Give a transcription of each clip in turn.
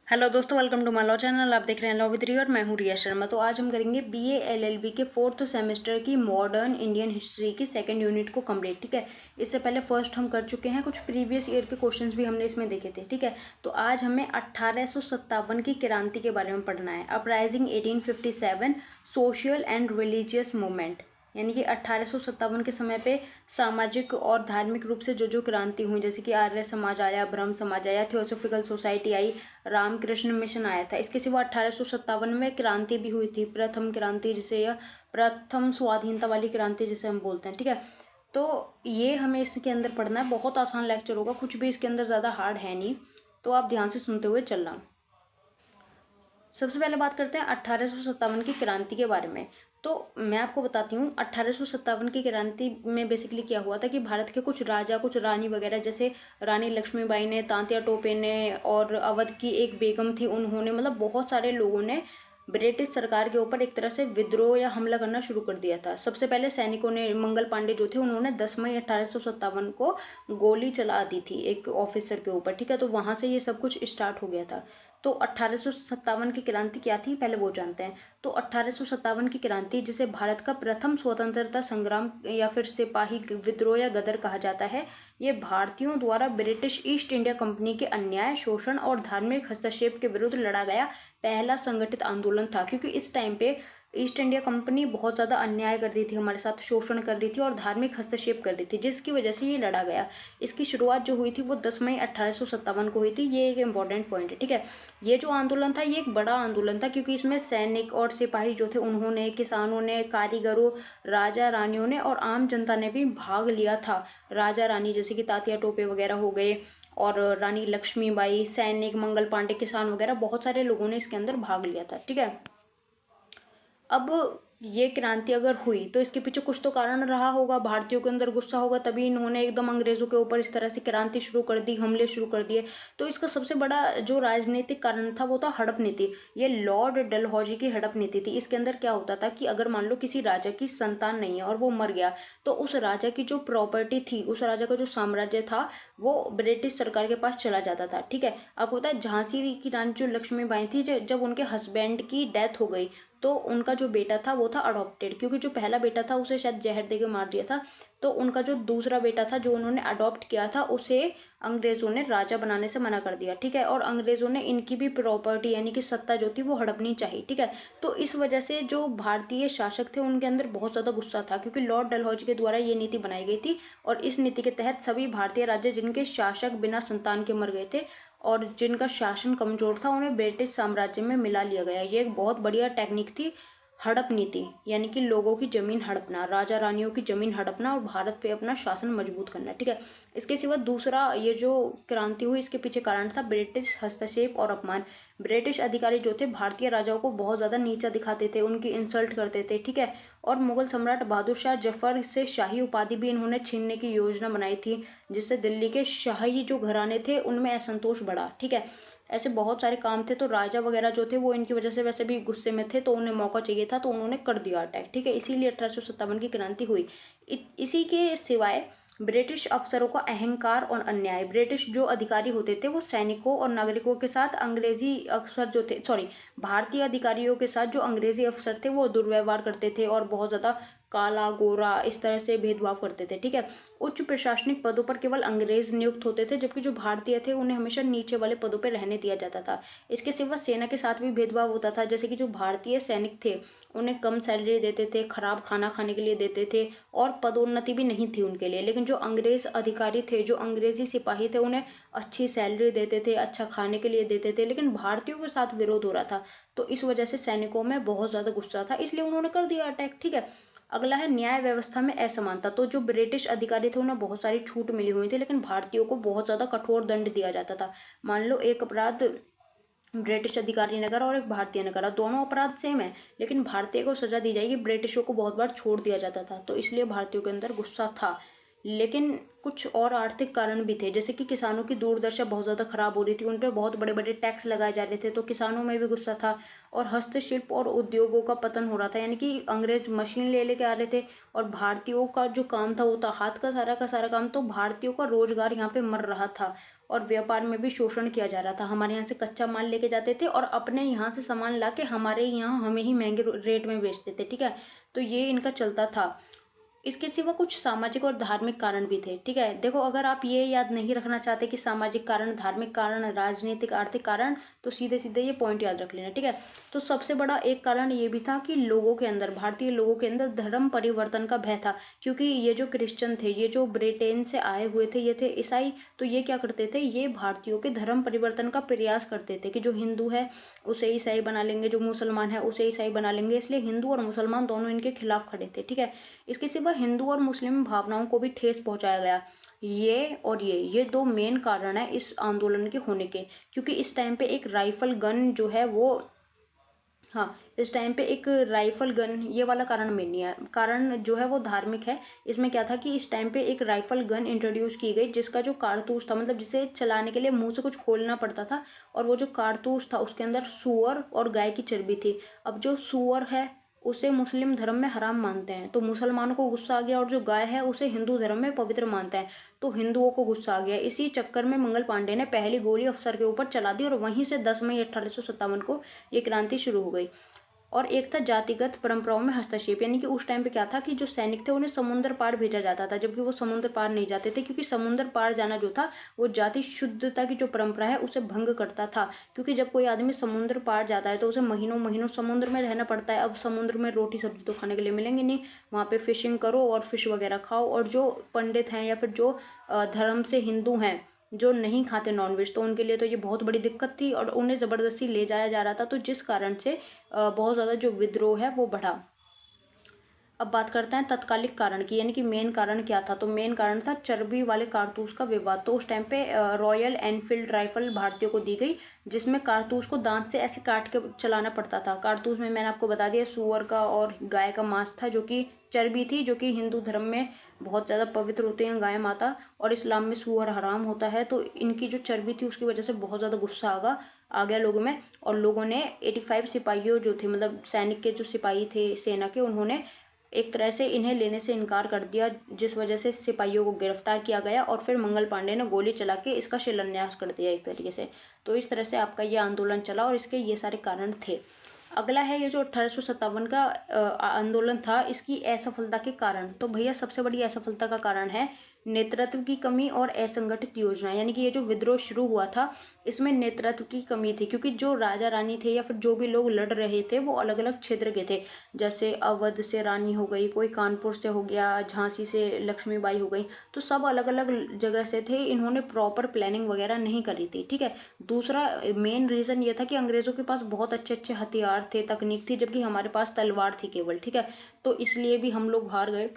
Hello दोस्तों, welcome to my law channel. आप देख रहे हैं लॉ विद रिया और मैं हूँ रिया शर्मा। तो आज हम करेंगे बीए एलएलबी के 4th सेमेस्टर की मॉडर्न इंडियन हिस्ट्री की सेकंड यूनिट को कंप्लीट। ठीक है, इससे पहले फर्स्ट हम कर चुके हैं, कुछ प्रीवियस ईयर के क्वेश्चंस भी हमने इसमें देखे थे। ठीक है, तो आज हमें 1857 की क्रांति के बारे में पढ़ना है। Uprising 1857, social and religious movement, यानी कि 1857 के समय पे सामाजिक और धार्मिक रूप से जो जो क्रांति हुई, जैसे कि आर्य समाज आया, ब्रह्म समाज आया, थियोसॉफिकल सोसाइटी आई, रामकृष्ण मिशन आया था। इसके सिवा 1857 में क्रांति भी हुई थी, प्रथम क्रांति जिसे, या प्रथम स्वाधीनता वाली क्रांति जिसे हम बोलते हैं। ठीक है, तो ये हमें इसके अंदर पढ़ना है। बहुत आसान लेक्चर होगा, कुछ भी इसके अंदर ज़्यादा हार्ड है नहीं, तो आप ध्यान से सुनते हुए चलना। सबसे पहले बात करते हैं 1857 की क्रांति के बारे में। तो मैं आपको बताती हूँ 1857 की क्रांति में बेसिकली क्या हुआ था कि भारत के कुछ राजा, कुछ रानी वगैरह, जैसे रानी लक्ष्मीबाई ने, तांत्या टोपे ने, और अवध की एक बेगम थी, उन्होंने, मतलब बहुत सारे लोगों ने ब्रिटिश सरकार के ऊपर एक तरह से विद्रोह या हमला करना शुरू कर दिया था। सबसे पहले सैनिकों ने, मंगल पांडे जो थे, उन्होंने 10 मई 1857 को गोली चला दी थी एक ऑफिसर के ऊपर। ठीक है, तो वहां से ये सब कुछ स्टार्ट हो गया था। तो 1857 की क्रांति क्या थी, पहले वो जानते हैं। तो 1857 की क्रांति, जिसे भारत का प्रथम स्वतंत्रता संग्राम या फिर सिपाही विद्रोह या गदर कहा जाता है, ये भारतीयों द्वारा ब्रिटिश ईस्ट इंडिया कंपनी के अन्याय, शोषण और धार्मिक हस्तक्षेप के विरुद्ध लड़ा गया पहला संगठित आंदोलन था। क्योंकि इस टाइम पे ईस्ट इंडिया कंपनी बहुत ज़्यादा अन्याय कर रही थी हमारे साथ, शोषण कर रही थी और धार्मिक हस्तक्षेप कर रही थी, जिसकी वजह से ये लड़ा गया। इसकी शुरुआत जो हुई थी वो 10 मई 1857 को हुई थी। ये एक इंपॉर्टेंट पॉइंट है। ठीक है, ये जो आंदोलन था ये एक बड़ा आंदोलन था, क्योंकि इसमें सैनिक और सिपाही जो थे उन्होंने, किसानों ने, कारीगरों, राजा रानियों ने और आम जनता ने भी भाग लिया था। राजा रानी जैसे कि तात्या टोपे वगैरह हो गए, और रानी लक्ष्मीबाई, सैनिक, मंगल पांडे, किसान वगैरह, बहुत सारे लोगों ने इसके अंदर भाग लिया था। ठीक है, अब ये क्रांति अगर हुई तो इसके पीछे कुछ तो कारण रहा होगा, भारतीयों के अंदर गुस्सा होगा, तभी इन्होंने एकदम अंग्रेजों के ऊपर इस तरह से क्रांति शुरू कर दी, हमले शुरू कर दिए। तो इसका सबसे बड़ा जो राजनीतिक कारण था वो था हड़प नीति। ये लॉर्ड डलहौजी की हड़प नीति थी। इसके अंदर क्या होता था कि अगर मान लो किसी राजा की संतान नहीं है और वो मर गया, तो उस राजा की जो प्रॉपर्टी थी, उस राजा का जो साम्राज्य था, वो ब्रिटिश सरकार के पास चला जाता था। ठीक है, आपको पता है झांसी की रानी जो लक्ष्मीबाई थी, जब उनके हस्बैंड की डेथ हो गई, तो उनका जो बेटा था वो था अडॉप्टेड, क्योंकि जो पहला बेटा था उसे शायद जहर देके मार दिया था। तो उनका जो दूसरा बेटा था, जो उन्होंने अडॉप्ट किया था, उसे अंग्रेजों ने राजा बनाने से मना कर दिया। ठीक है, और अंग्रेजों ने इनकी भी प्रॉपर्टी यानी कि सत्ता जो थी वो हड़पनी चाहिए। ठीक है, तो इस वजह से जो भारतीय शासक थे उनके अंदर बहुत ज़्यादा गुस्सा था, क्योंकि लॉर्ड डलहौजी के द्वारा ये नीति बनाई गई थी, और इस नीति के तहत सभी भारतीय राज्य जिनके शासक बिना संतान के मर गए थे और जिनका शासन कमजोर था, उन्हें ब्रिटिश साम्राज्य में मिला लिया गया। ये एक बहुत बढ़िया टेक्निक थी, हड़प नीति, यानी कि लोगों की जमीन हड़पना, राजा रानियों की जमीन हड़पना और भारत पे अपना शासन मजबूत करना। ठीक है, इसके सिवा दूसरा ये जो क्रांति हुई, इसके पीछे कारण था ब्रिटिश हस्तक्षेप और अपमान। ब्रिटिश अधिकारी जो थे भारतीय राजाओं को बहुत ज़्यादा नीचा दिखाते थे, उनकी इंसल्ट करते थे। ठीक है, और मुगल सम्राट बहादुर शाह जफर से शाही उपाधि भी इन्होंने छीनने की योजना बनाई थी, जिससे दिल्ली के शाही जो घराने थे उनमें असंतोष बढ़ा। ठीक है, ऐसे बहुत सारे काम थे। तो राजा वगैरह जो थे वो इनकी वजह से वैसे भी गुस्से में थे, तो उन्हें मौका चाहिए था, तो उन्होंने कर दिया अटैक। ठीक है, इसीलिए 1857 की क्रांति हुई। इसी के सिवाय ब्रिटिश अफसरों का अहंकार और अन्याय, ब्रिटिश जो अधिकारी होते थे वो सैनिकों और नागरिकों के साथ, अंग्रेजी अफसर जो थे, सॉरी, भारतीय अधिकारियों के साथ जो अंग्रेजी अफसर थे वो दुर्व्यवहार करते थे और बहुत ज़्यादा काला गोरा इस तरह से भेदभाव करते थे। ठीक है, उच्च प्रशासनिक पदों पर केवल अंग्रेज नियुक्त होते थे, जबकि जो भारतीय थे उन्हें हमेशा नीचे वाले पदों पर रहने दिया जाता था। इसके सिवा सेना के साथ भी भेदभाव होता था, जैसे कि जो भारतीय सैनिक थे उन्हें कम सैलरी देते थे, खराब खाना खाने के लिए देते थे, और पदोन्नति भी नहीं थी उनके लिए। लेकिन जो अंग्रेज अधिकारी थे, जो अंग्रेजी सिपाही थे, उन्हें अच्छी सैलरी देते थे, अच्छा खाने के लिए देते थे, लेकिन भारतीयों के साथ विरोध हो रहा था। तो इस वजह से सैनिकों में बहुत ज़्यादा गुस्सा था, इसलिए उन्होंने कर दिया अटैक। ठीक है, अगला है न्याय व्यवस्था में असमानता। तो जो ब्रिटिश अधिकारी थे उन्हें बहुत सारी छूट मिली हुई थी, लेकिन भारतीयों को बहुत ज़्यादा कठोर दंड दिया जाता था। मान लो एक अपराध ब्रिटिश अधिकारी ने करा और एक भारतीय ने करा, दोनों अपराध सेम है, लेकिन भारतीय को सजा दी जाएगी, ब्रिटिशों को बहुत बार छोड़ दिया जाता था। तो इसलिए भारतीयों के अंदर गुस्सा था। लेकिन कुछ और आर्थिक कारण भी थे, जैसे कि किसानों की दुर्दशा बहुत ज़्यादा खराब हो रही थी, उन पर बहुत बड़े बड़े टैक्स लगाए जा रहे थे, तो किसानों में भी गुस्सा था। और हस्तशिल्प और उद्योगों का पतन हो रहा था, यानी कि अंग्रेज मशीन ले लेके आ रहे थे और भारतीयों का जो काम था वो था हाथ का सारा काम, तो भारतीयों का रोजगार यहाँ पे मर रहा था। और व्यापार में भी शोषण किया जा रहा था। हमारे यहाँ से कच्चा माल लेके जाते थे और अपने यहाँ से सामान ला के हमारे यहाँ हमें ही महंगे रेट में बेचते थे, ठीक है। तो ये इनका चलता था। इसके सिवा कुछ सामाजिक और धार्मिक कारण भी थे, ठीक है। देखो, अगर आप ये याद नहीं रखना चाहते कि सामाजिक कारण, धार्मिक कारण, राजनीतिक, आर्थिक कारण, तो सीधे सीधे ये पॉइंट याद रख लेना, ठीक है। तो सबसे बड़ा एक कारण ये भी था कि लोगों के अंदर, भारतीय लोगों के अंदर धर्म परिवर्तन का भय था, क्योंकि ये जो क्रिश्चियन थे, ये जो ब्रिटेन से आए हुए थे, ये थे ईसाई। तो ये क्या करते थे, ये भारतीयों के धर्म परिवर्तन का प्रयास करते थे कि जो हिंदू है उसे ईसाई बना लेंगे, जो मुसलमान है उसे ईसाई बना लेंगे। इसलिए हिंदू और मुसलमान दोनों इनके खिलाफ खड़े थे, ठीक है। इसके सिवा हिंदू और मुस्लिम भावनाओं को भी ठेस पहुंचाया गया। ये दो मेन कारण है इस आंदोलन के होने के, क्योंकि इस टाइम पे एक राइफल गन जो है वो, हाँ, इस टाइम पे एक राइफल गन, ये वाला कारण मेन नहीं है, कारण जो है वो धार्मिक है। इसमें क्या था कि इस टाइम पे एक राइफल गन इंट्रोड्यूस की गई, जिसका जो कारतूस था, मतलब जिसे चलाने के लिए मुंह से कुछ खोलना पड़ता था, और वो जो कारतूस था उसके अंदर सूअर और गाय की चर्बी थी। अब जो सूअर है उसे मुस्लिम धर्म में हराम मानते हैं, तो मुसलमानों को गुस्सा आ गया, और जो गाय है उसे हिंदू धर्म में पवित्र मानते हैं, तो हिंदुओं को गुस्सा आ गया। इसी चक्कर में मंगल पांडे ने पहली गोली अफसर के ऊपर चला दी, और वहीं से 10 मई 1857 को ये क्रांति शुरू हो गई। और एक था जातिगत परंपराओं में हस्तक्षेप, यानी कि उस टाइम पे क्या था कि जो सैनिक थे उन्हें समुद्र पार भेजा जाता था, जबकि वो समुद्र पार नहीं जाते थे, क्योंकि समुद्र पार जाना जो था वो जाति शुद्धता की जो परंपरा है उसे भंग करता था। क्योंकि जब कोई आदमी समुद्र पार जाता है तो उसे महीनों महीनों समुद्र में रहना पड़ता है। अब समुद्र में रोटी सब्जी तो खाने के लिए मिलेंगे नहीं, वहाँ पे फिशिंग करो और फिश वगैरह खाओ। और जो पंडित हैं या फिर जो धर्म से हिंदू हैं, जो नहीं खाते नॉनवेज, तो उनके लिए तो ये बहुत बड़ी दिक्कत थी, और उन्हें ज़बरदस्ती ले जाया जा रहा था, तो जिस कारण से बहुत ज़्यादा जो विद्रोह है वो बढ़ा। अब बात करते हैं तत्कालिक कारण की, यानी कि मेन कारण क्या था। तो मेन कारण था चर्बी वाले कारतूस का विवाद। तो उस टाइम पे रॉयल एनफील्ड राइफल भारतीयों को दी गई, जिसमें कारतूस को दांत से ऐसे काट के चलाना पड़ता था। कारतूस में मैंने आपको बता दिया सूअर का और गाय का मांस था, जो कि चर्बी थी, जो कि हिंदू धर्म में बहुत ज़्यादा पवित्र होते हैं गाय माता, और इस्लाम में सूअर हराम होता है। तो इनकी जो चर्बी थी उसकी वजह से बहुत ज़्यादा गुस्सा आ गया लोगों में, और लोगों ने 85 सिपाहियों जो थे, मतलब सैनिक के जो सिपाही थे सेना के, उन्होंने एक तरह से इन्हें लेने से इनकार कर दिया, जिस वजह से सिपाहियों को गिरफ्तार किया गया, और फिर मंगल पांडे ने गोली चला के इसका शिलान्यास कर दिया एक तरीके से। तो इस तरह से आपका ये आंदोलन चला, और इसके ये सारे कारण थे। अगला है ये जो 1857 का आंदोलन था, इसकी असफलता के कारण। तो भैया सबसे बड़ी असफलता का कारण है नेतृत्व की कमी और असंगठित योजना, यानी कि ये जो विद्रोह शुरू हुआ था इसमें नेतृत्व की कमी थी, क्योंकि जो राजा रानी थे या फिर जो भी लोग लड़ रहे थे वो अलग अलग क्षेत्र के थे। जैसे अवध से रानी हो गई, कोई कानपुर से हो गया, झांसी से लक्ष्मीबाई हो गई, तो सब अलग अलग जगह से थे। इन्होंने प्रॉपर प्लानिंग वगैरह नहीं करी थी, ठीक है। दूसरा मेन रीज़न ये था कि अंग्रेज़ों के पास बहुत अच्छे अच्छे हथियार थे, तकनीक थी, जबकि हमारे पास तलवार थी केवल, ठीक है। तो इसलिए भी हम लोग हार गए।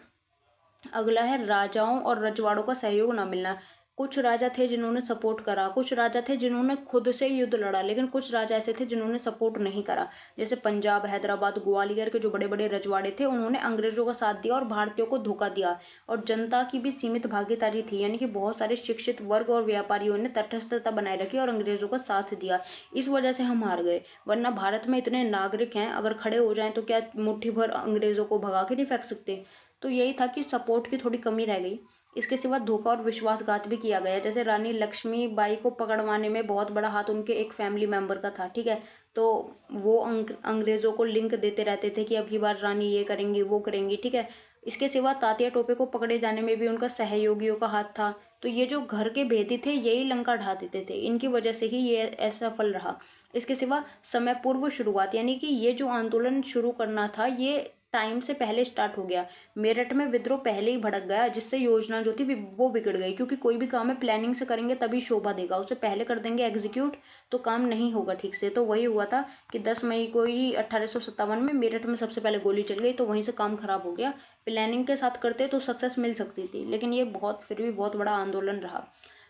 अगला है राजाओं और रजवाड़ों का सहयोग न मिलना। कुछ राजा थे जिन्होंने सपोर्ट करा, कुछ राजा थे जिन्होंने खुद से युद्ध लड़ा, लेकिन कुछ राजा ऐसे थे जिन्होंने सपोर्ट नहीं करा। जैसे पंजाब, हैदराबाद, ग्वालियर के जो बड़े बड़े रजवाड़े थे उन्होंने अंग्रेजों का साथ दिया और भारतीयों को धोखा दिया। और जनता की भी सीमित भागीदारी थी, यानी कि बहुत सारे शिक्षित वर्ग और व्यापारियों ने तटस्थता बनाए रखी और अंग्रेजों का साथ दिया। इस वजह से हम हार गए, वरना भारत में इतने नागरिक हैं, अगर खड़े हो जाएं तो क्या मुट्ठी भर अंग्रेजों को भगा के नहीं फेंक सकते। तो यही था कि सपोर्ट की थोड़ी कमी रह गई। इसके सिवा धोखा और विश्वासघात भी किया गया। जैसे रानी लक्ष्मीबाई को पकड़वाने में बहुत बड़ा हाथ उनके एक फैमिली मेंबर का था, ठीक है। तो वो अंग्रेज़ों को लिंक देते रहते थे कि अब की बार रानी ये करेंगी वो करेंगी, ठीक है। इसके सिवा तात्या टोपे को पकड़े जाने में भी उनका सहयोगियों का हाथ था। तो ये जो घर के भेदी थे यही लंका ढा देते थे, इनकी वजह से ही ये असफल रहा। इसके सिवा समय पूर्व शुरुआत, यानी कि ये जो आंदोलन शुरू करना था ये टाइम से पहले स्टार्ट हो गया। मेरठ में विद्रोह पहले ही भड़क गया, जिससे योजना जो थी वो बिगड़ गई, क्योंकि कोई भी काम है प्लानिंग से करेंगे तभी शोभा देगा, उसे पहले कर देंगे एग्जीक्यूट तो काम नहीं होगा ठीक से। तो वही हुआ था कि 10 मई को ही 1857 में मेरठ में सबसे पहले गोली चल गई, तो वहीं से काम खराब हो गया। प्लानिंग के साथ करते तो सक्सेस मिल सकती थी, लेकिन ये फिर भी बहुत बड़ा आंदोलन रहा।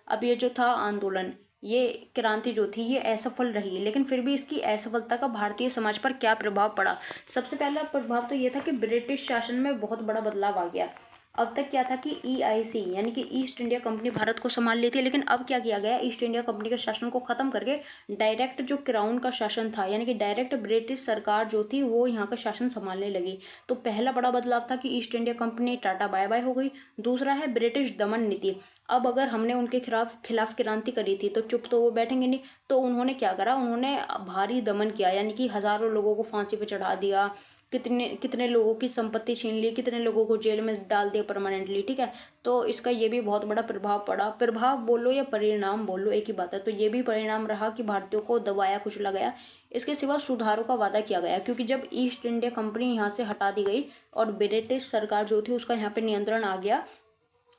अब ये जो था आंदोलन, ये क्रांति जो थी ये असफल रही, लेकिन फिर भी इसकी असफलता का भारतीय समाज पर क्या प्रभाव पड़ा। सबसे पहला प्रभाव तो ये था कि ब्रिटिश शासन में बहुत बड़ा बदलाव आ गया। अब तक क्या था कि EIC यानी कि ईस्ट इंडिया कंपनी भारत को संभाल ली थी, लेकिन अब क्या किया गया, ईस्ट इंडिया कंपनी के शासन को खत्म करके डायरेक्ट जो क्राउन का शासन था यानी कि डायरेक्ट ब्रिटिश सरकार जो थी वो यहाँ का शासन संभालने लगी। तो पहला बड़ा बदलाव था कि East India Company tata bye bye हो गई। दूसरा है ब्रिटिश दमन नीति। अब अगर हमने उनके खिलाफ क्रांति करी थी तो चुप तो वो बैठेंगे नहीं, तो उन्होंने क्या करा, उन्होंने भारी दमन किया, यानी कि हजारों लोगों को फांसी पे चढ़ा दिया, कितने कितने लोगों की संपत्ति छीन ली, कितने लोगों को जेल में डाल दिया परमानेंटली। ठीक है, तो इसका ये भी बहुत बड़ा प्रभाव पड़ा, प्रभाव बोलो या परिणाम बोलो एक ही बात है। तो ये भी परिणाम रहा कि भारतीयों को दबाया कुचला गया। इसके सिवा सुधारों का वादा किया गया, क्योंकि जब ईस्ट इंडिया कंपनी यहाँ से हटा दी गई और ब्रिटिश सरकार जो थी उसका यहाँ पे नियंत्रण आ गया,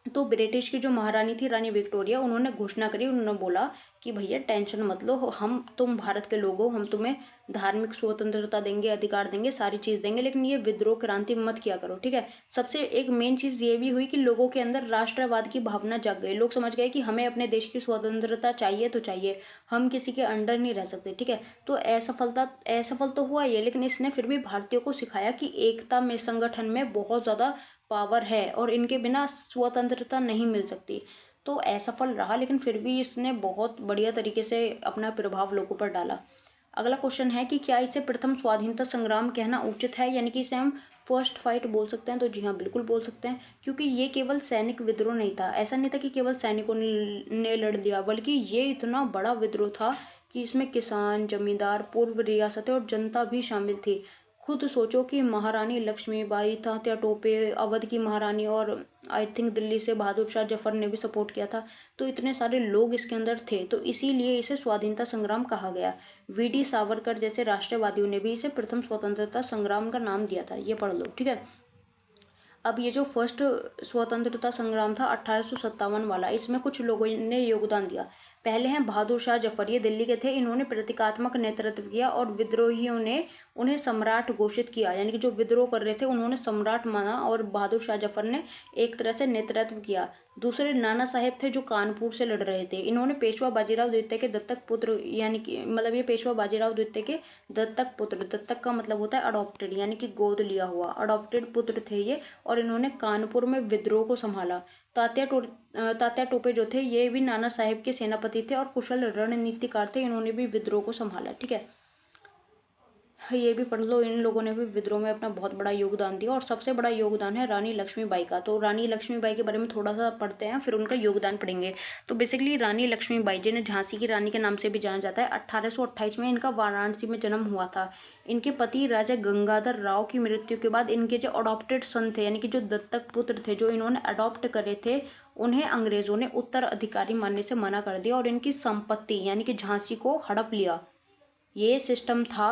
तो ब्रिटिश की जो महारानी थी रानी विक्टोरिया, उन्होंने घोषणा करी, उन्होंने बोला कि भैया टेंशन मत लो, हम तुम भारत के लोग हो, हम तुम्हें धार्मिक स्वतंत्रता देंगे, अधिकार देंगे, सारी चीज़ देंगे, लेकिन ये विद्रोह क्रांति मत किया करो। ठीक है, सबसे एक मेन चीज़ ये भी हुई कि लोगों के अंदर राष्ट्रवाद की भावना जाग गई। लोग समझ गए कि हमें अपने देश की स्वतंत्रता चाहिए तो चाहिए, हम किसी के अंडर नहीं रह सकते। ठीक है, तो असफल तो हुआ ये, लेकिन इसने फिर भी भारतीयों को सिखाया कि एकता में, संगठन में बहुत ज़्यादा पावर है और इनके बिना स्वतंत्रता नहीं मिल सकती। तो असफल रहा, लेकिन फिर भी इसने बहुत बढ़िया तरीके से अपना प्रभाव लोगों पर डाला। अगला क्वेश्चन है कि क्या इसे प्रथम स्वाधीनता संग्राम कहना उचित है, यानी कि इसे हम फर्स्ट फाइट बोल सकते हैं? तो जी हाँ, बिल्कुल बोल सकते हैं, क्योंकि ये केवल सैनिक विद्रोह नहीं था। ऐसा नहीं था कि केवल सैनिकों ने लड़ लिया, बल्कि ये इतना बड़ा विद्रोह था कि इसमें किसान, जमींदार, पूर्व रियासतें और जनता भी शामिल थी। खुद सोचो कि महारानी लक्ष्मीबाई, तात्या टोपे, अवध की महारानी, और आई थिंक दिल्ली से बहादुर शाह जफर ने भी सपोर्ट किया था। तो इतने सारे लोग इसके अंदर थे, तो इसीलिए इसे स्वाधीनता संग्राम कहा गया। VD सावरकर जैसे राष्ट्रवादियों ने भी इसे प्रथम स्वतंत्रता संग्राम का नाम दिया था। ये पढ़ लो। ठीक है, अब ये जो फर्स्ट स्वतंत्रता संग्राम था 1857 वाला, इसमें कुछ लोगों ने योगदान दिया। पहले हैं बहादुर शाह जफर, ये दिल्ली के थे। इन्होंने प्रतीकात्मक नेतृत्व किया और विद्रोहियों ने उन्हें सम्राट घोषित किया, यानी कि जो विद्रोह कर रहे थे उन्होंने सम्राट माना और बहादुर शाह जफर ने एक तरह से नेतृत्व किया। दूसरे नाना साहेब थे जो कानपुर से लड़ रहे थे। इन्होंने पेशवा बाजीराव द्वितीय के दत्तक पुत्र, यानी कि मतलब ये पेशवा बाजीराव द्वितीय के दत्तक पुत्र, दत्तक का मतलब होता है अडॉप्टेड, यानी कि गोद लिया हुआ, अडॉप्टेड पुत्र थे ये, और इन्होंने कानपुर में विद्रोह को संभाला। तात्या टोपे जो थे ये भी नाना साहेब के सेनापति थे और कुशल रणनीतिकार थे। इन्होंने भी विद्रोह को संभाला। ठीक है, ये भी पढ़ लो, इन लोगों ने भी विद्रोह में अपना बहुत बड़ा योगदान दिया। और सबसे बड़ा योगदान है रानी लक्ष्मीबाई का। तो रानी लक्ष्मीबाई के बारे में थोड़ा सा पढ़ते हैं, फिर उनका योगदान पढ़ेंगे। तो बेसिकली रानी लक्ष्मीबाई, जिन्हें झांसी की रानी के नाम से भी जाना जाता है, 1828 में इनका वाराणसी में जन्म हुआ था। इनके पति राजा गंगाधर राव की मृत्यु के बाद इनके जो अडॉप्टेड सन थे, यानी कि जो दत्तक पुत्र थे, जो इन्होंने अडॉप्ट करे थे, उन्हें अंग्रेजों ने उत्तराधिकारी मानने से मना कर दिया और इनकी संपत्ति यानी कि झांसी को हड़प लिया। ये सिस्टम था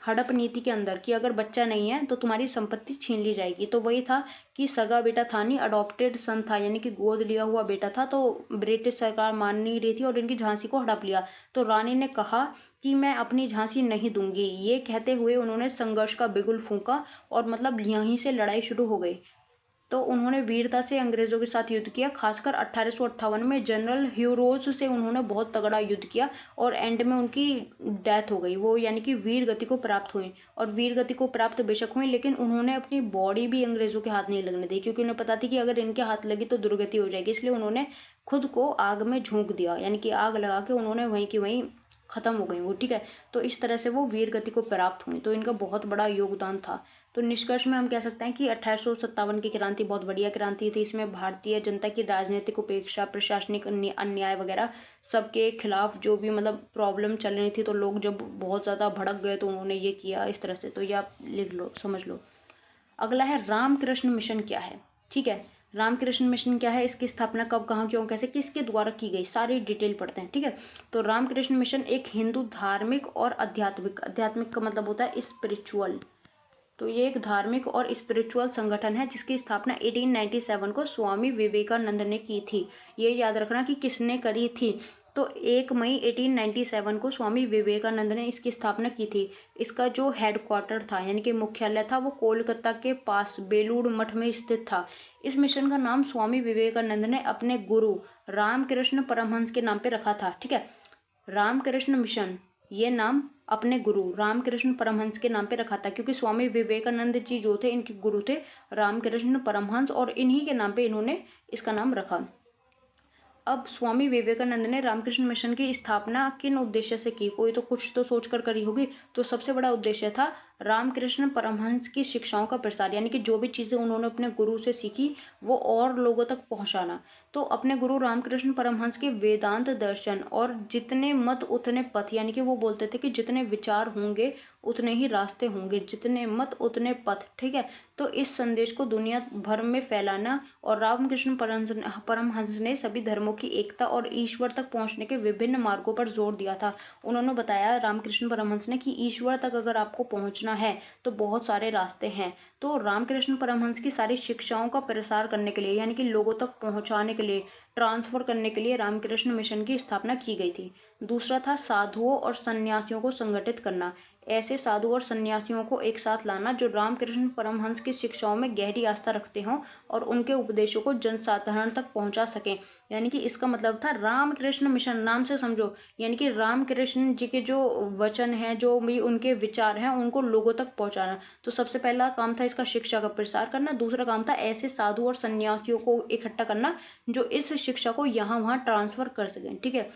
हड़प नीति के अंदर कि अगर बच्चा नहीं है तो तुम्हारी संपत्ति छीन ली जाएगी। तो वही था कि सगा बेटा था नहीं, अडॉप्टेड सन था, यानी कि गोद लिया हुआ बेटा था। तो ब्रिटिश सरकार मान नहीं रही थी और इनकी झांसी को हड़प लिया। तो रानी ने कहा कि मैं अपनी झांसी नहीं दूंगी। ये कहते हुए उन्होंने संघर्ष का बिगुल फूंका और मतलब यहीं से लड़ाई शुरू हो गई। तो उन्होंने वीरता से अंग्रेजों के साथ युद्ध किया। खासकर 1858 में जनरल ह्यूरोज से उन्होंने बहुत तगड़ा युद्ध किया और एंड में उनकी डेथ हो गई। वो यानी कि वीर गति को प्राप्त हुई, और वीर गति को प्राप्त बेशक हुई, लेकिन उन्होंने अपनी बॉडी भी अंग्रेजों के हाथ नहीं लगने दी, क्योंकि उन्हें पता थी कि अगर इनके हाथ लगी तो दुर्गति हो जाएगी। इसलिए उन्होंने खुद को आग में झोंक दिया, यानी कि आग लगा के उन्होंने वहीं की वहीं खत्म हो गई वो। ठीक है, तो इस तरह से वो वीर गति को प्राप्त हुई। तो इनका बहुत बड़ा योगदान था। तो निष्कर्ष में हम कह सकते हैं कि 1857 की क्रांति बहुत बढ़िया क्रांति थी। इसमें भारतीय जनता की राजनीतिक उपेक्षा, प्रशासनिक अन्याय वगैरह सबके खिलाफ जो भी मतलब प्रॉब्लम चल रही थी, तो लोग जब बहुत ज़्यादा भड़क गए तो उन्होंने ये किया इस तरह से। तो ये आप लिख लो, समझ लो। अगला है रामकृष्ण मिशन क्या है। ठीक है, रामकृष्ण मिशन क्या है, इसकी स्थापना कब, कहाँ, क्यों, कैसे, किसके द्वारा की गई, सारी डिटेल पढ़ते हैं। ठीक है, तो रामकृष्ण मिशन एक हिंदू धार्मिक और आध्यात्मिक, आध्यात्मिक का मतलब होता है स्पिरिचुअल, तो ये एक धार्मिक और स्पिरिचुअल संगठन है जिसकी स्थापना 1897 को स्वामी विवेकानंद ने की थी। ये याद रखना कि किसने करी थी। तो 1 मई 1897 को स्वामी विवेकानंद ने इसकी स्थापना की थी। इसका जो हेडक्वार्टर था यानी कि मुख्यालय था वो कोलकाता के पास बेलूड़ मठ में स्थित था। इस मिशन का नाम स्वामी विवेकानंद ने अपने गुरु रामकृष्ण परमहंस के नाम पे रखा था। ठीक है, रामकृष्ण मिशन ये नाम अपने गुरु रामकृष्ण परमहंस के नाम पे रखा था, क्योंकि स्वामी विवेकानंद जी जो थे इनके गुरु थे रामकृष्ण परमहंस, और इन्हीं के नाम पे इन्होंने इसका नाम रखा। अब स्वामी विवेकानंद ने रामकृष्ण मिशन की स्थापना किन उद्देश्य से की? कोई तो कुछ तो सोचकर करी होगी। तो सबसे बड़ा उद्देश्य था रामकृष्ण परमहंस की शिक्षाओं का प्रसार, यानी कि जो भी चीज़ें उन्होंने अपने गुरु से सीखी वो और लोगों तक पहुंचाना। तो अपने गुरु रामकृष्ण परमहंस के वेदांत दर्शन और जितने मत उतने पथ, यानी कि वो बोलते थे कि जितने विचार होंगे उतने ही रास्ते होंगे, जितने मत उतने पथ, ठीक है। तो इस संदेश को दुनिया भर में फैलाना, और रामकृष्ण परमहंस ने सभी धर्मों की एकता और ईश्वर तक पहुंचने के विभिन्न मार्गों पर जोर दिया था। उन्होंने बताया रामकृष्ण परमहंस ने कि ईश्वर तक अगर आपको पहुंचना है तो बहुत सारे रास्ते हैं। तो रामकृष्ण परमहंस की सारी शिक्षाओं का प्रसार करने के लिए, यानी कि लोगों तक पहुंचाने के लिए, ट्रांसफर करने के लिए रामकृष्ण मिशन की स्थापना की गई थी। दूसरा था साधुओं और सन्यासियों को संगठित करना। ऐसे साधु और सन्यासियों को एक साथ लाना जो रामकृष्ण परमहंस की शिक्षाओं में गहरी आस्था रखते हों और उनके उपदेशों को जनसाधारण तक पहुंचा सकें। यानी कि इसका मतलब था रामकृष्ण मिशन, नाम से समझो, यानी कि रामकृष्ण जी के जो वचन हैं, जो भी उनके विचार हैं, उनको लोगों तक पहुंचाना। तो सबसे पहला काम था इसका शिक्षा का प्रसार करना। दूसरा काम था ऐसे साधु और सन्यासियों को इकट्ठा करना जो इस शिक्षा को यहाँ वहाँ ट्रांसफर कर सकें, ठीक है।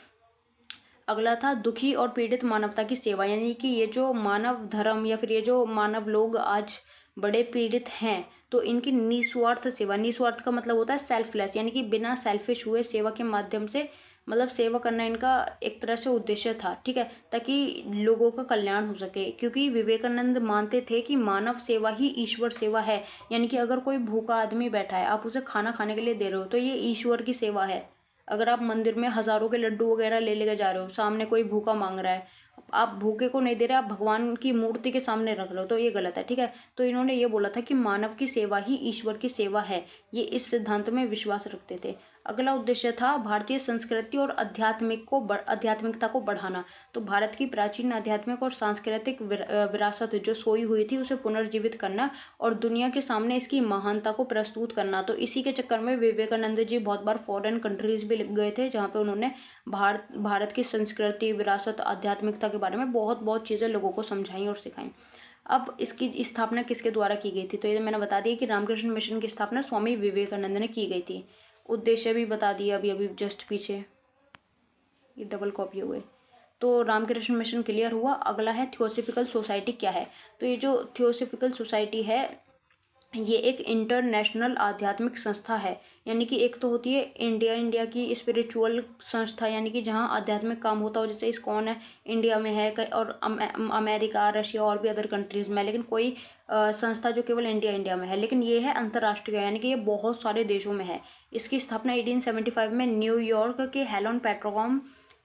अगला था दुखी और पीड़ित मानवता की सेवा, यानी कि ये जो मानव धर्म या फिर ये जो मानव लोग आज बड़े पीड़ित हैं, तो इनकी निस्वार्थ सेवा। निस्वार्थ का मतलब होता है सेल्फलेस, यानी कि बिना सेल्फिश हुए सेवा के माध्यम से, मतलब सेवा करना इनका एक तरह से उद्देश्य था, ठीक है, ताकि लोगों का कल्याण हो सके। क्योंकि विवेकानंद मानते थे कि मानव सेवा ही ईश्वर सेवा है। यानी कि अगर कोई भूखा आदमी बैठा है, आप उसे खाना खाने के लिए दे रहे हो, तो ये ईश्वर की सेवा है। अगर आप मंदिर में हजारों के लड्डू वगैरह ले लेके जा रहे हो, सामने कोई भूखा मांग रहा है, आप भूखे को नहीं दे रहे, आप भगवान की मूर्ति के सामने रख रहे हो, तो ये गलत है, ठीक है। तो इन्होंने ये बोला था कि मानव की सेवा ही ईश्वर की सेवा है। ये इस सिद्धांत में विश्वास रखते थे। अगला उद्देश्य था भारतीय संस्कृति और आध्यात्मिकता को बढ़ाना। तो भारत की प्राचीन आध्यात्मिक और सांस्कृतिक विरासत जो सोई हुई थी उसे पुनर्जीवित करना और दुनिया के सामने इसकी महानता को प्रस्तुत करना। तो इसी के चक्कर में विवेकानंद जी बहुत बार फॉरेन कंट्रीज भी गए थे, जहाँ पे उन्होंने भारत की संस्कृति, विरासत, आध्यात्मिकता के बारे में बहुत चीज़ें लोगों को समझाई और सिखाई। अब इसकी स्थापना किसके द्वारा की गई थी? तो ये मैंने बता दिया कि रामकृष्ण मिशन की स्थापना स्वामी विवेकानंद ने की गई थी। उद्देश्य भी बता दिया अभी जस्ट पीछे, ये डबल कॉपी हो गई। तो रामकृष्ण मिशन क्लियर हुआ। अगला है थियोसॉफिकल सोसाइटी क्या है? तो ये जो थियोसॉफिकल सोसाइटी है ये एक इंटरनेशनल आध्यात्मिक संस्था है। यानी कि एक तो होती है इंडिया की स्पिरिचुअल संस्था, यानी कि जहाँ आध्यात्मिक काम होता हो, जैसे इस्कॉन है इंडिया में है, और अमेरिका, रशिया और भी अदर कंट्रीज़ में है। लेकिन कोई संस्था जो केवल इंडिया में है, लेकिन ये है अंतर्राष्ट्रीय, यानी कि ये बहुत सारे देशों में है। इसकी स्थापना 1875 में न्यूयॉर्क के हेलन पेट्रोकॉम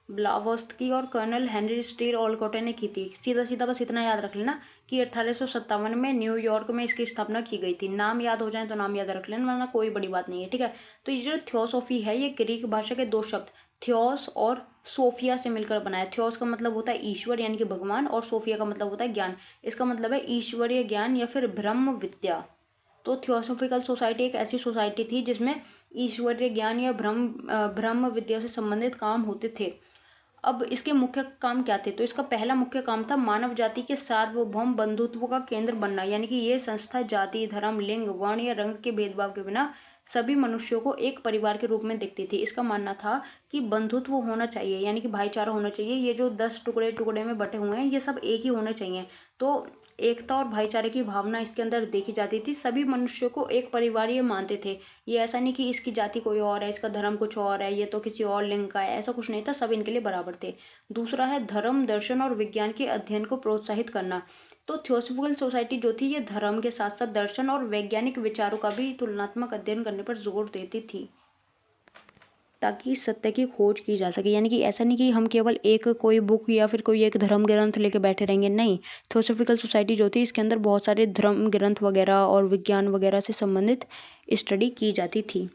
ब्लावोत्स्की और कर्नल हेनरी स्टील ओलकोटे ने की थी। सीधा सीधा बस इतना याद रख लेना कि 1857 में न्यूयॉर्क में इसकी स्थापना की गई थी। नाम याद हो जाए तो नाम याद रख लेना, वरना कोई बड़ी बात नहीं है, ठीक है। तो ये जो थियोसॉफी है ये ग्रीक भाषा के दो शब्द थियोस और सोफिया से मिलकर बना है। थियोस का मतलब होता है ईश्वर यानी कि भगवान, और सोफिया का मतलब होता है ज्ञान। इसका मतलब है ईश्वरीय ज्ञान या फिर ब्रह्म विद्या। तो थियोसॉफिकल सोसाइटी एक ऐसी सोसाइटी थी जिसमें ईश्वरीय ज्ञान या ब्रह्म विद्या से संबंधित काम होते थे। अब इसके मुख्य काम क्या थे? तो इसका पहला मुख्य काम था मानव जाति के सार्वभौम बंधुत्व का केंद्र बनना। यानी कि ये संस्था जाति, धर्म, लिंग, वर्ण या रंग के भेदभाव के बिना सभी मनुष्यों को एक परिवार के रूप में देखती थी। इसका मानना था कि बंधुत्व होना चाहिए, यानी कि भाईचारा होना चाहिए। ये जो 10 टुकड़े में बटे हुए हैं ये सब एक ही होने चाहिए। तो एकता और भाईचारे की भावना इसके अंदर देखी जाती थी। सभी मनुष्यों को एक परिवार ये मानते थे। ये ऐसा नहीं कि इसकी जाति कोई और है, इसका धर्म कुछ और है, ये तो किसी और लिंग का है, ऐसा कुछ नहीं था। सब इनके लिए बराबर थे। दूसरा है धर्म, दर्शन और विज्ञान के अध्ययन को प्रोत्साहित करना। तो थियोसॉफिकल सोसाइटी जो थी ये धर्म के साथ साथ दर्शन और वैज्ञानिक विचारों का भी तुलनात्मक अध्ययन करने पर जोर देती थी, ताकि सत्य की खोज की जा सके। यानी कि ऐसा नहीं कि हम केवल एक कोई बुक या फिर कोई एक धर्म ग्रंथ लेके बैठे रहेंगे, नहीं। थियोसॉफिकल सोसाइटी जो थी इसके अंदर बहुत सारे धर्म ग्रंथ वगैरह और विज्ञान वगैरह से संबंधित स्टडी की जाती थी।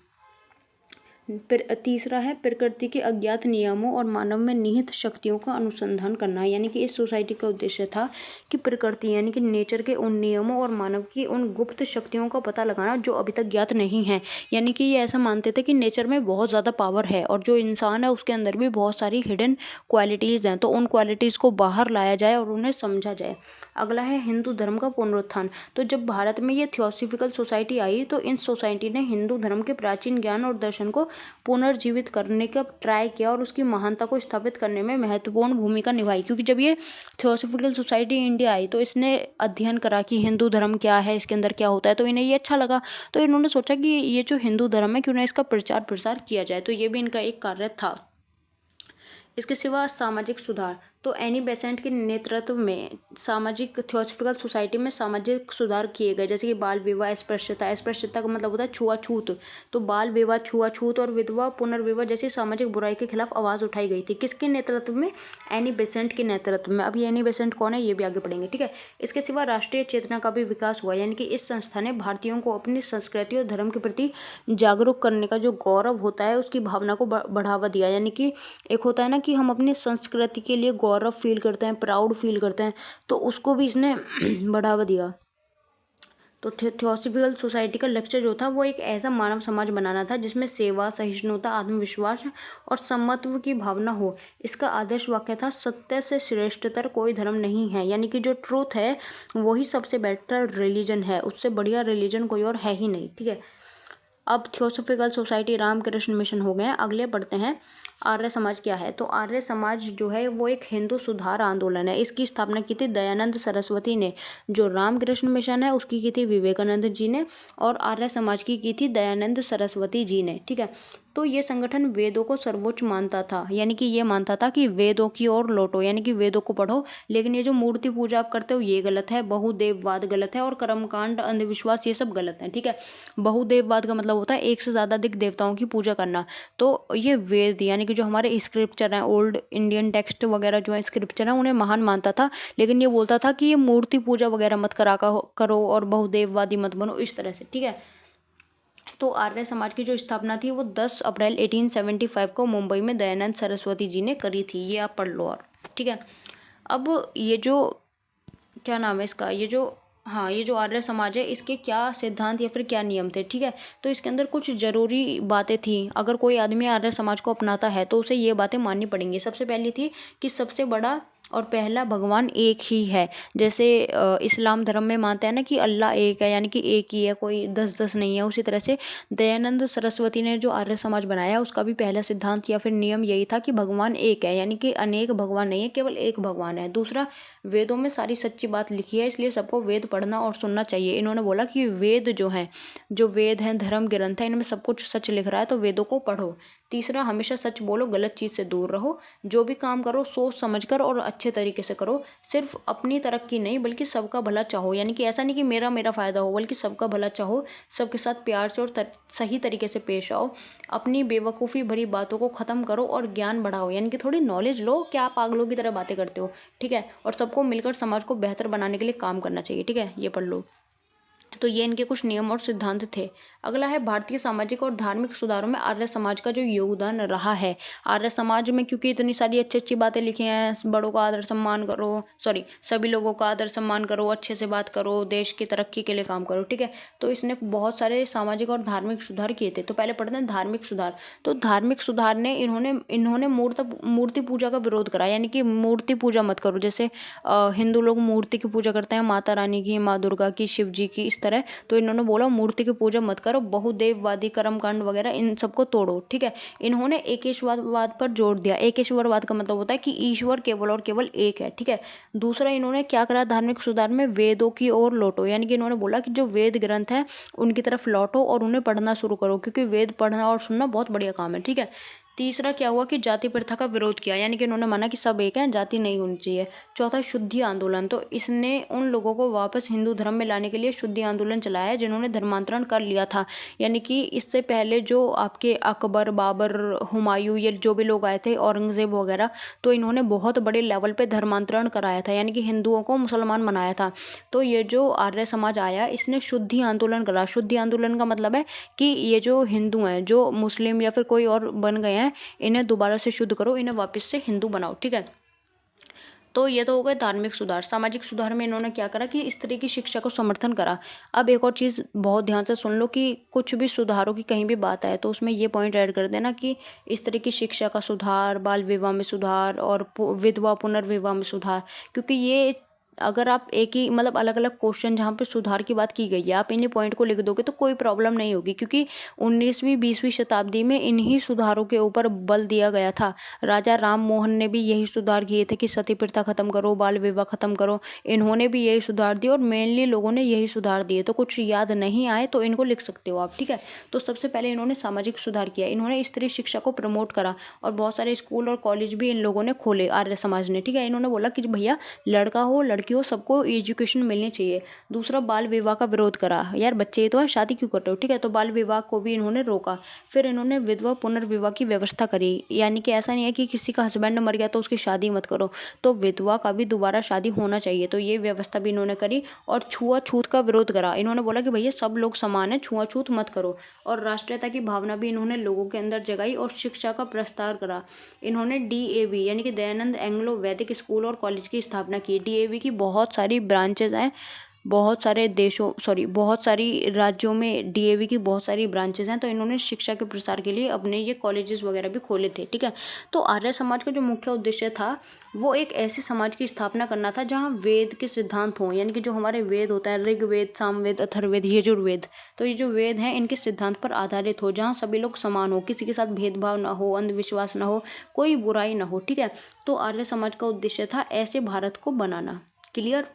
तीसरा है प्रकृति के अज्ञात नियमों और मानव में निहित शक्तियों का अनुसंधान करना, यानी कि इस सोसाइटी का उद्देश्य था कि प्रकृति यानी कि नेचर के उन नियमों और मानव की उन गुप्त शक्तियों का पता लगाना जो अभी तक ज्ञात नहीं है। यानी कि ये ऐसा मानते थे कि नेचर में बहुत ज़्यादा पावर है और जो इंसान है उसके अंदर भी बहुत सारी हिडन क्वालिटीज़ हैं, तो उन क्वालिटीज़ को बाहर लाया जाए और उन्हें समझा जाए। अगला है हिंदू धर्म का पुनरुत्थान। तो जब भारत में ये थियोसॉफिकल सोसाइटी आई तो इन सोसाइटी ने हिंदू धर्म के प्राचीन ज्ञान और दर्शन को पुनर्जीवित करने का ट्राई किया और उसकी महानता को स्थापित करने में महत्वपूर्ण भूमिका निभाई। क्योंकि जब ये थियोसॉफिकल सोसाइटी इंडिया आई तो इसने अध्ययन करा कि हिंदू धर्म क्या है, इसके अंदर क्या होता है, तो इन्हें ये अच्छा लगा। तो इन्होंने सोचा कि ये जो हिंदू धर्म है क्यों ना इसका प्रचार प्रसार किया जाए, तो ये भी इनका एक कार्य था। इसके सिवा सामाजिक सुधार। तो एनी बेसेंट के नेतृत्व में सामाजिक थियोसॉफिकल सोसाइटी में सामाजिक सुधार किए गए, जैसे कि बाल विवाह, अस्पृश्यता। अस्पृश्यता का मतलब होता है छुआछूत, तो बाल विवाह, छुआछूत और विधवा पुनर्विवाह जैसी सामाजिक बुराई के खिलाफ आवाज़ उठाई गई थी। किसके नेतृत्व में? एनी बेसेंट के नेतृत्व में। अब ये एनी बेसेंट कौन है ये भी आगे पढ़ेंगे, ठीक है। इसके सिवा राष्ट्रीय चेतना का भी विकास हुआ, यानी कि इस संस्था ने भारतीयों को अपनी संस्कृति और धर्म के प्रति जागरूक करने का जो गौरव होता है उसकी भावना को बढ़ावा दिया। यानी कि एक होता है ना कि हम अपनी संस्कृति के लिए गौरव फील करते हैं, प्राउड फील करते हैं, तो उसको भी इसने बढ़ावा दिया। तो थियोसॉफिकल सोसाइटी का लक्ष्य जो था वो एक ऐसा मानव समाज बनाना था जिसमें सेवा, सहिष्णुता, आत्मविश्वास और समत्व की भावना हो। इसका आदर्श वाक्य था, सत्य से श्रेष्ठतर कोई धर्म नहीं है। यानी कि जो ट्रूथ है वही सबसे बेटर रिलीजन है, उससे बढ़िया रिलीजन कोई और है ही नहीं, ठीक है। अब थियोसॉफिकल सोसाइटी, रामकृष्ण मिशन हो गए हैं। अगले पढ़ते हैं आर्य समाज क्या है। तो आर्य समाज जो है वो एक हिंदू सुधार आंदोलन है। इसकी स्थापना की थी दयानंद सरस्वती ने। जो रामकृष्ण मिशन है उसकी की थी विवेकानंद जी ने और आर्य समाज की थी दयानंद सरस्वती जी ने, ठीक है। तो ये संगठन वेदों को सर्वोच्च मानता था, यानी कि ये मानता था कि वेदों की ओर लौटो, यानी कि वेदों को पढ़ो। लेकिन ये जो मूर्ति पूजा आप करते हो ये गलत है, बहुदेववाद गलत है और कर्मकांड, अंधविश्वास ये सब गलत है, ठीक है। बहुदेववाद का मतलब होता है एक से ज़्यादा अधिक देवताओं की पूजा करना। तो ये वेद यानी कि जो हमारे स्क्रिप्चर हैं, ओल्ड इंडियन टेक्स्ट वगैरह जो है स्क्रिप्चर हैं, उन्हें महान मानता था। लेकिन ये बोलता था कि ये मूर्ति पूजा वगैरह मत करो और बहुदेववादी मत बनो, इस तरह से, ठीक है। तो आर्य समाज की जो स्थापना थी वो 10 अप्रैल 1875 को मुंबई में दयानंद सरस्वती जी ने करी थी। ये आप पढ़ लो और, ठीक है। अब ये जो क्या नाम है इसका, ये जो आर्य समाज है इसके क्या सिद्धांत या फिर क्या नियम थे, ठीक है। तो इसके अंदर कुछ जरूरी बातें थी। अगर कोई आदमी आर्य समाज को अपनाता है तो उसे ये बातें माननी पड़ेंगी। सबसे पहली थी कि सबसे बड़ा और पहला भगवान एक ही है। जैसे इस्लाम धर्म में मानते हैं ना कि अल्लाह एक है, यानी कि एक ही है, कोई 10 नहीं है। उसी तरह से दयानंद सरस्वती ने जो आर्य समाज बनाया उसका भी पहला सिद्धांत या फिर नियम यही था कि भगवान एक है, यानी कि अनेक भगवान नहीं है, केवल एक भगवान है। दूसरा, वेदों में सारी सच्ची बात लिखी है, इसलिए सबको वेद पढ़ना और सुनना चाहिए। इन्होंने बोला कि वेद जो वेद हैं, धर्म ग्रंथ है, इनमें सब कुछ सच लिख रहा है, तो वेदों को पढ़ो। तीसरा, हमेशा सच बोलो, गलत चीज़ से दूर रहो। जो भी काम करो सोच समझकर और अच्छे तरीके से करो। सिर्फ अपनी तरक्की नहीं बल्कि सबका भला चाहो, यानी कि ऐसा नहीं कि मेरा मेरा फ़ायदा हो, बल्कि सबका भला चाहो। सबके साथ प्यार से और सही तरीके से पेश आओ। अपनी बेवकूफ़ी भरी बातों को ख़त्म करो और ज्ञान बढ़ाओ, यानी कि थोड़ी नॉलेज लो, क्या पागलों की तरह बातें करते हो, ठीक है। और सबको मिलकर समाज को बेहतर बनाने के लिए काम करना चाहिए, ठीक है। ये पढ़ लो। तो ये इनके कुछ नियम और सिद्धांत थे। अगला है भारतीय सामाजिक और धार्मिक सुधारों में आर्य समाज का जो योगदान रहा है। आर्य समाज में क्योंकि इतनी सारी अच्छी अच्छी बातें लिखी हैं, बड़ों का आदर सम्मान करो, सभी लोगों का आदर सम्मान करो, अच्छे से बात करो, देश की तरक्की के लिए काम करो, ठीक है। तो इसने बहुत सारे सामाजिक और धार्मिक सुधार किए थे। तो पहले पढ़ते हैं धार्मिक सुधार। तो धार्मिक सुधार ने इन्होंने मूर्ति पूजा का विरोध करा, यानी कि मूर्ति पूजा मत करो। जैसे हिंदू लोग मूर्ति की पूजा करते हैं, माता रानी की, माँ दुर्गा की, शिव जी की, इस तरह। तो इन्होंने बोला मूर्ति की पूजा मत करो, बहुदेववादी कर्मकांड वगैरह इन सबको तोड़ो, ठीक है। इन्होंने एकेश्वरवाद पर जोर दिया। एकेश्वरवाद का मतलब होता है कि ईश्वर केवल और केवल एक है, ठीक है। दूसरा, इन्होंने क्या करा धार्मिक सुधार में, वेदों की ओर लौटो, यानी कि इन्होंने बोला कि जो वेद ग्रंथ है उनकी तरफ लौटो और उन्हें पढ़ना शुरू करो, क्योंकि वेद पढ़ना और सुनना बहुत बढ़िया काम है, ठीक है। तीसरा क्या हुआ कि जाति प्रथा का विरोध किया, यानी कि इन्होंने माना कि सब एक हैं, जाति नहीं होनी चाहिए। चौथा शुद्धि आंदोलन, तो इसने उन लोगों को वापस हिंदू धर्म में लाने के लिए शुद्धि आंदोलन चलाया है जिन्होंने धर्मांतरण कर लिया था। यानी कि इससे पहले जो आपके अकबर, बाबर, हुमायूं, ये जो भी लोग आए थे, औरंगजेब वगैरह, तो इन्होंने बहुत बड़े लेवल पे धर्मांतरण कराया था, यानी कि हिंदुओं को मुसलमान बनाया था। तो ये जो आर्य समाज आया, इसने शुद्धि आंदोलन करा। शुद्धि आंदोलन का मतलब है कि ये जो हिंदू हैं, जो मुस्लिम या फिर कोई और बन गए हैं, इन्हें दोबारा से शुद्ध करो, इन्हें वापस से हिंदू बनाओ, ठीक है। तो ये तो हो गए धार्मिक सुधार। सामाजिक सुधार में इन्होंने क्या करा कि स्त्री की शिक्षा को समर्थन करा। अब एक और चीज़ बहुत ध्यान से सुन लो कि कुछ भी सुधारों की कहीं भी बात आए तो उसमें ये पॉइंट ऐड कर देना कि स्त्री की शिक्षा का सुधार, बाल विवाह में सुधार और विधवा पुनर्विवाह में सुधार, क्योंकि ये अगर आप एक ही मतलब अलग अलग क्वेश्चन जहाँ पे सुधार की बात की गई है, आप इन्हीं पॉइंट को लिख दोगे तो कोई प्रॉब्लम नहीं होगी, क्योंकि 19वीं 20वीं शताब्दी में इन्हीं सुधारों के ऊपर बल दिया गया था। राजा राम मोहन ने भी यही सुधार किए थे कि सती प्रथा खत्म करो, बाल विवाह खत्म करो, इन्होंने भी यही सुधार दिए और मेनली लोगों ने यही सुधार दिए। तो कुछ याद नहीं आए तो इनको लिख सकते हो आप, ठीक है। तो सबसे पहले इन्होंने सामाजिक सुधार किया, इन्होंने स्त्री शिक्षा को प्रमोट करा और बहुत सारे स्कूल और कॉलेज भी इन लोगों ने खोले, आर्य समाज ने, ठीक है। इन्होंने बोला कि भैया लड़का हो लड़की हो सबको एजुकेशन मिलनी चाहिए। दूसरा, बाल विवाह का विरोध करा, यार बच्चे ही तो हैं, शादी क्यों कर रहे हो, ठीक है। तो बाल विवाह को भी इन्होंने रोका। फिर इन्होंने विधवा पुनर्विवाह की व्यवस्था करी, यानी कि ऐसा नहीं है कि किसी का हस्बैंड मर गया तो उसकी शादी मत करो, तो विधवा का भी दोबारा शादी होना चाहिए, तो ये व्यवस्था भी इन्होंने करी। और छुआछूत का विरोध करा, इन्होंने बोला कि भैया सब लोग समान है, छुआछूत मत करो। और राष्ट्रीयता की भावना भी इन्होंने लोगों के अंदर जगाई और शिक्षा का प्रसार करा। इन्होंने DAV यानी कि दयानंद एंग्लो वैदिक स्कूल और कॉलेज की स्थापना की। DAV की बहुत सारी ब्रांचेज हैं, बहुत सारी राज्यों में DAV की बहुत सारी ब्रांचेज हैं। तो इन्होंने शिक्षा के प्रसार के लिए अपने ये कॉलेजेस वगैरह भी खोले थे, ठीक है। तो आर्य समाज का जो मुख्य उद्देश्य था वो एक ऐसे समाज की स्थापना करना था जहाँ वेद के सिद्धांत हों, यानी कि जो हमारे वेद होता है, ऋग्वेद, सामवेद, अथर्ववेद, यजुर्वेद, तो ये जो वेद हैं इनके सिद्धांत पर आधारित हो, जहाँ सभी लोग समान हो, किसी के साथ भेदभाव ना हो, अंधविश्वास ना हो, कोई बुराई ना हो, ठीक है। तो आर्य समाज का उद्देश्य था ऐसे भारत को बनाना। क्लियर।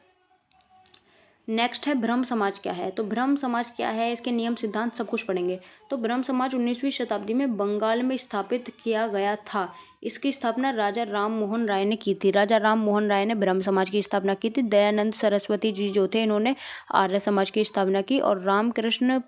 नेक्स्ट है ब्रह्म समाज क्या है। तो ब्रह्म समाज क्या है, इसके नियम सिद्धांत सब कुछ पढ़ेंगे। तो ब्रह्म समाज 19वीं शताब्दी में बंगाल में स्थापित किया गया था। इसकी स्थापना राजा राम मोहन राय ने की थी। राजा राम मोहन राय ने ब्रह्म समाज की स्थापना की थी। दयानंद सरस्वती जी जो थे इन्होंने आर्य समाज की स्थापना की। और रामकृष्ण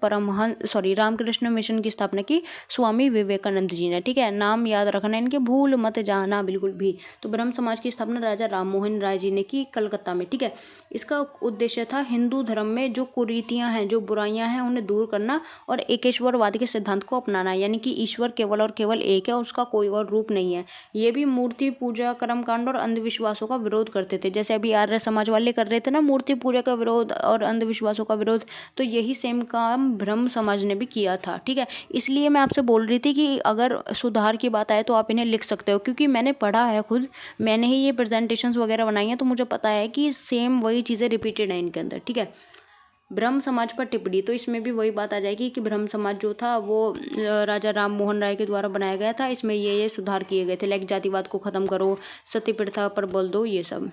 मिशन की स्थापना की स्वामी विवेकानंद जी ने, ठीक है। नाम याद रखना इनके, भूल मत जाना बिल्कुल भी। तो ब्रह्म समाज की स्थापना राजा राम मोहन राय जी ने की कलकत्ता में, ठीक है। इसका उद्देश्य था हिंदू धर्म में जो कुरीतियां हैं, जो बुराइयां हैं, उन्हें दूर करना और एकेश्वरवाद के सिद्धांत को अपनाना, यानी कि ईश्वर केवल और केवल एक है, उसका कोई और रूप नहीं है। ये भी मूर्ति पूजा, कर्मकांड और अंधविश्वासों का विरोध करते थे, जैसे अभी आर्य समाज वाले कर रहे थे ना, मूर्ति पूजा का विरोध और अंधविश्वासों का विरोध, तो यही सेम काम ब्रह्म समाज ने भी किया था, ठीक है। इसलिए मैं आपसे बोल रही थी कि अगर सुधार की बात आए तो आप इन्हें लिख सकते हो, क्योंकि मैंने पढ़ा है खुद, मैंने ही ये प्रेजेंटेशंस वगैरह बनाई हैं, तो मुझे पता है कि सेम वही चीज़ें रिपीटेड हैं इनके अंदर, ठीक है। ब्रह्म समाज पर टिप्पणी, तो इसमें भी वही बात आ जाएगी कि ब्रह्म समाज जो था वो राजा राम मोहन राय के द्वारा बनाया गया था। इसमें ये सुधार किए गए थे, लाइक जातिवाद को खत्म करो, सती प्रथा पर बल दो, ये सब।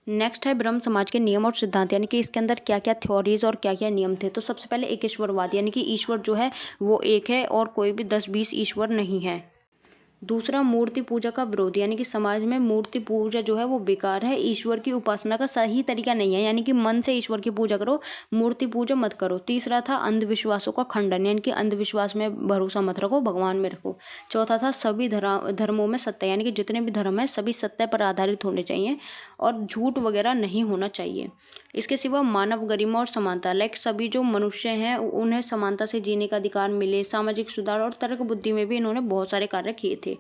नेक्स्ट है ब्रह्म समाज के नियम और सिद्धांत, यानी कि इसके अंदर क्या क्या थ्योरीज और क्या क्या नियम थे। तो सबसे पहले एकेश्वरवाद, यानी कि ईश्वर जो है वो एक है और कोई भी 10-20 ईश्वर नहीं है। दूसरा, मूर्ति पूजा का विरोध, यानी कि समाज में मूर्ति पूजा जो है वो बेकार है, ईश्वर की उपासना का सही तरीका नहीं है, यानी कि मन से ईश्वर की पूजा करो, मूर्ति पूजा मत करो। तीसरा था अंधविश्वासों का खंडन, यानी कि अंधविश्वास में भरोसा मत रखो, भगवान में रखो। चौथा था सभी धर्मों में सत्य, यानी कि जितने भी धर्म है सभी सत्य पर आधारित होने चाहिए और झूठ वगैरह नहीं होना चाहिए। इसके सिवा मानव गरिमा और समानता, लाइक सभी जो मनुष्य हैं उन्हें समानता से जीने का अधिकार मिले। सामाजिक सुधार और तर्क बुद्धि में भी इन्होंने बहुत सारे कार्य किए थे।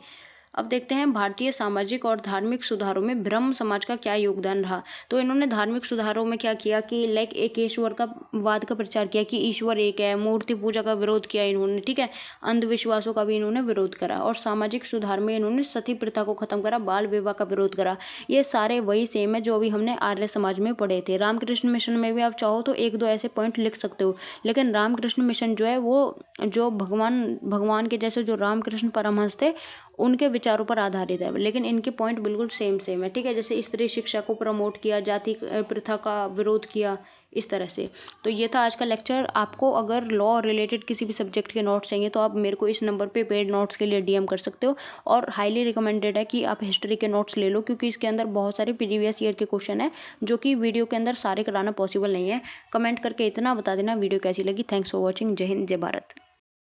अब देखते हैं भारतीय सामाजिक और धार्मिक सुधारों में ब्रह्म समाज का क्या योगदान रहा। तो इन्होंने धार्मिक सुधारों में क्या किया कि लाइक एकेश्वर का वाद का प्रचार किया कि ईश्वर एक है, मूर्ति पूजा का विरोध किया इन्होंने, ठीक है। अंधविश्वासों का भी इन्होंने विरोध करा और सामाजिक सुधार में इन्होंने सती प्रथा को खत्म करा, बाल विवाह का विरोध करा। ये सारे वही सेम है जो अभी हमने आर्य समाज में पढ़े थे। रामकृष्ण मिशन में भी आप चाहो तो 1-2 ऐसे पॉइंट लिख सकते हो, लेकिन रामकृष्ण मिशन जो है वो जो भगवान के जैसे जो रामकृष्ण परमहंस थे उनके विचारों पर आधारित है, लेकिन इनके पॉइंट बिल्कुल सेम है, ठीक है। जैसे स्त्री शिक्षा को प्रमोट किया, जाति प्रथा का विरोध किया, इस तरह से। तो ये था आज का लेक्चर। आपको अगर लॉ रिलेटेड किसी भी सब्जेक्ट के नोट्स चाहिए तो आप मेरे को इस नंबर पे पेड नोट्स के लिए डीएम कर सकते हो, और हाईली रिकमेंडेड है कि आप हिस्ट्री के नोट्स ले लो, क्योंकि इसके अंदर बहुत सारे प्रीवियस ईयर के क्वेश्चन है जो कि वीडियो के अंदर सारे कराना पॉसिबल नहीं है। कमेंट करके इतना बता देना वीडियो कैसी लगी। Thanks for watching. जय हिंद, जय भारत।